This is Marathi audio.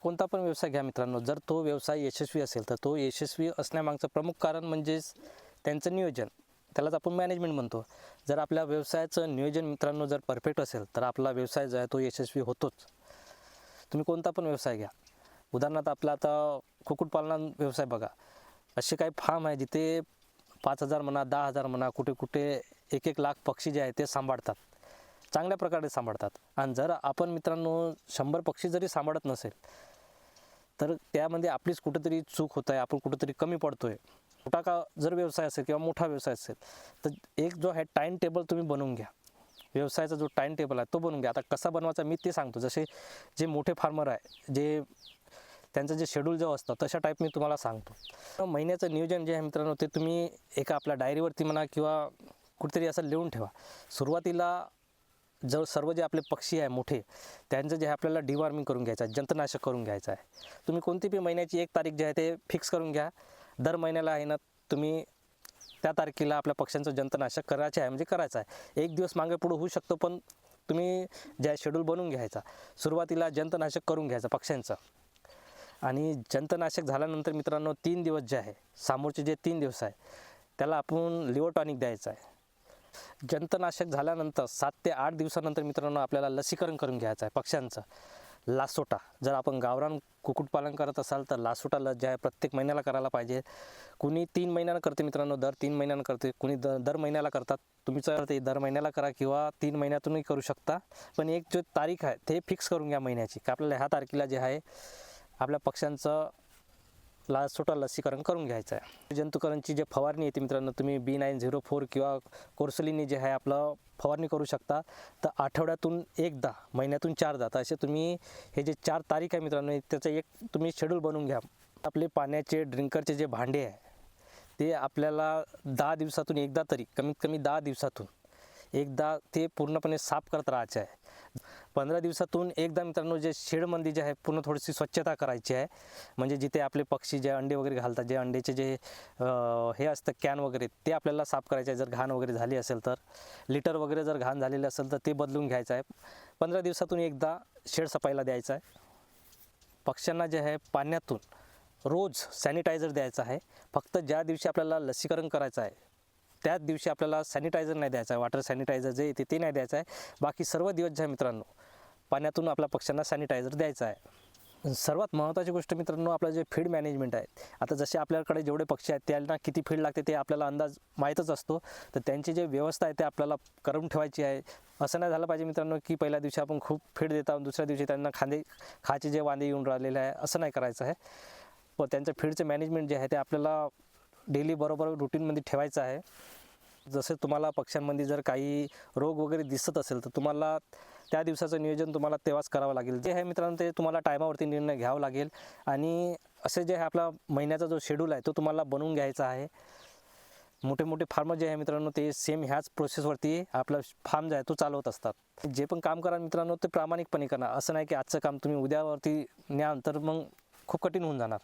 कोणता पण व्यवसाय घ्या मित्रांनो, जर तो व्यवसाय यशस्वी असेल तर तो यशस्वी असण्यामागचं प्रमुख कारण म्हणजेच त्यांचं नियोजन. त्यालाच आपण मॅनेजमेंट म्हणतो. जर आपल्या व्यवसायाचं नियोजन मित्रांनो जर परफेक्ट असेल तर आपला व्यवसाय जो आहे तो यशस्वी होतोच. तुम्ही कोणता पण व्यवसाय घ्या. उदाहरणार्थ आपला आता कुक्कुटपालन व्यवसाय बघा. असे काही फार्म आहे जिथे 5,000 म्हणा, 10,000 म्हणा, कुठे कुठे 1-1 लाख पक्षी जे आहेत ते सांभाळतात. चांगल्या प्रकारे सांभाळतात. आणि जर आपण मित्रांनो 100 पक्षी जरी सांभाळत नसेल तर त्यामध्ये आपलीच कुठेतरी चूक होत आहे, आपण कुठेतरी कमी पडतोय. छोटा का जर व्यवसाय असेल किंवा मोठा व्यवसाय असेल तर एक जो आहे टाईम टेबल तुम्ही बनवून घ्या. व्यवसायाचा जो टाईम टेबल आहे तो बनवून घ्या. आता कसा बनवायचा मी ते सांगतो. जसे जे मोठे फार्मर आहे, जे त्यांचं जे शेड्यूल जो असतं तशा टाईप मी तुम्हाला सांगतो. महिन्याचं नियोजन जे आहे मित्रांनो ते तुम्ही एका आपल्या डायरीवरती म्हणा किंवा कुठेतरी असं लिहून ठेवा. सुरुवातीला जर सर्व जे आपले पक्षी आहे मोठे त्यांचं जे आहे आपल्याला डिवॉर्मिंग करून घ्यायचं आहे, जंतनाशक करून घ्यायचं आहे. तुम्ही कोणती बी महिन्याची एक तारीख जी आहे ते फिक्स करून घ्या. दर महिन्याला आहे ना तुम्ही त्या तारखेला आपल्या पक्ष्यांचं जंतनाशक करायचं आहे म्हणजे करायचं आहे. एक दिवस मागे पुढे होऊ शकतो पण तुम्ही ज्या शेड्यूल बनवून घ्यायचा. सुरुवातीला जंतनाशक करून घ्यायचं पक्ष्यांचं आणि जंतनाशक झाल्यानंतर मित्रांनो 3 दिवस जे आहे समोरचे जे 3 दिवस आहे त्याला आपण लिव्हर टॉनिक द्यायचं आहे. जंतनाशक झाल्यानंतर 7 ते 8 दिवसानंतर मित्रांनो आपल्याला लसीकरण करून घ्यायचं आहे पक्ष्यांचं. लासोटा जर आपण गावरान कुक्कुटपालन करत असाल तर लासोटा लस जे आहे प्रत्येक महिन्याला करायला पाहिजे. कुणी 3 महिन्यानं करते मित्रांनो, दर 3 महिन्यानं करते, कुणी दर महिन्याला करतात. तुम्ही ते दर महिन्याला करा किंवा 3 महिन्यातूनही करू शकता. पण एक जो तारीख आहे ते फिक्स करून घ्या महिन्याची की आपल्याला ह्या तारखेला जे आहे आपल्या पक्ष्यांचं लासोटा लसीकरण करून घ्यायचं आहे. जंतुकरणची जे फवारणी येते मित्रांनो तुम्ही B904 किंवा कोर्सलीनी जे आहे आपलं फवारणी करू शकता. तर आठवड्यातून एकदा, महिन्यातून 4दा. तर असे तुम्ही हे जे 4 तारीख आहे मित्रांनो त्याचं एक तुम्ही शेड्यूल बनवून घ्या. आपले पाण्याचे ड्रिंकरचे जे भांडे आहे ते आपल्याला 10 दिवसातून एकदा तरी, कमीत कमी 10 दिवसातून एकदा ते पूर्णपणे साफ करत राहायचे आहे. 15 दिवसातून एकदा मित्रांनो जे शेडमध्ये जे आहे पूर्ण थोडीशी स्वच्छता करायची आहे. म्हणजे जिथे आपले पक्षी जे अंडे वगैरे घालतात, जे अंड्याचे जे हे असतं कॅन वगैरे ते आपल्याला साफ करायचे आहे. जर घाण वगैरे झाली असेल तर, लिटर वगैरे जर घाण झालेलं असेल तर ते बदलून घ्यायचं आहे. 15 दिवसातून एकदा शेड सफाईला द्यायचं आहे. पक्ष्यांना जे आहे पाण्यातून रोज सॅनिटायझर द्यायचं आहे. फक्त ज्या दिवशी आपल्याला लसीकरण करायचं आहे त्याच दिवशी आपल्याला सॅनिटायझर नाही द्यायचं आहे. वॉटर सॅनिटायझर जे येते ते नाही द्यायचं आहे. बाकी सर्व दिवस जे आहे मित्रांनो पाण्यातून आपल्या पक्ष्यांना सॅनिटायझर द्यायचं आहे. सर्वात महत्त्वाची गोष्ट मित्रांनो आपलं जे फीड मॅनेजमेंट आहे. आता जसे आपल्याकडे जेवढे पक्षी आहेत त्यांना किती फीड लागते ते आपल्याला अंदाज माहीतच असतो. तर त्यांची जे व्यवस्था आहे ते आपल्याला करून ठेवायची आहे. असं नाही झालं पाहिजे मित्रांनो की पहिल्या दिवशी आपण खूप फीड देत आहोत, दुसऱ्या दिवशी त्यांना खायचे जे वांदे येऊन राहिलेले आहे असं नाही करायचं आहे. पण त्यांचं फीडचं मॅनेजमेंट जे आहे ते आपल्याला डेली बरोबर रुटीनमध्ये ठेवायचं आहे. जसे तुम्हाला पक्ष्यांमध्ये जर काही रोग वगैरे दिसत असेल तर तुम्हाला त्या दिवसाचं नियोजन तुम्हाला तेव्हाच करावं लागेल. जे आहे मित्रांनो ते तुम्हाला टायमावरती निर्णय घ्यावा लागेल. आणि असे जे आहे आपला महिन्याचा जो शेड्यूल आहे तो तुम्हाला बनवून घ्यायचा आहे. मोठे मोठे फार्मर जे आहे मित्रांनो ते सेम ह्याच प्रोसेसवरती आपला फार्म जो आहे तो चालवत असतात. जे पण काम करा मित्रांनो ते प्रामाणिकपणे करा. असं नाही की आजचं काम तुम्ही उद्यावरती न्या तर मग खूप कठीण होऊन जाणार.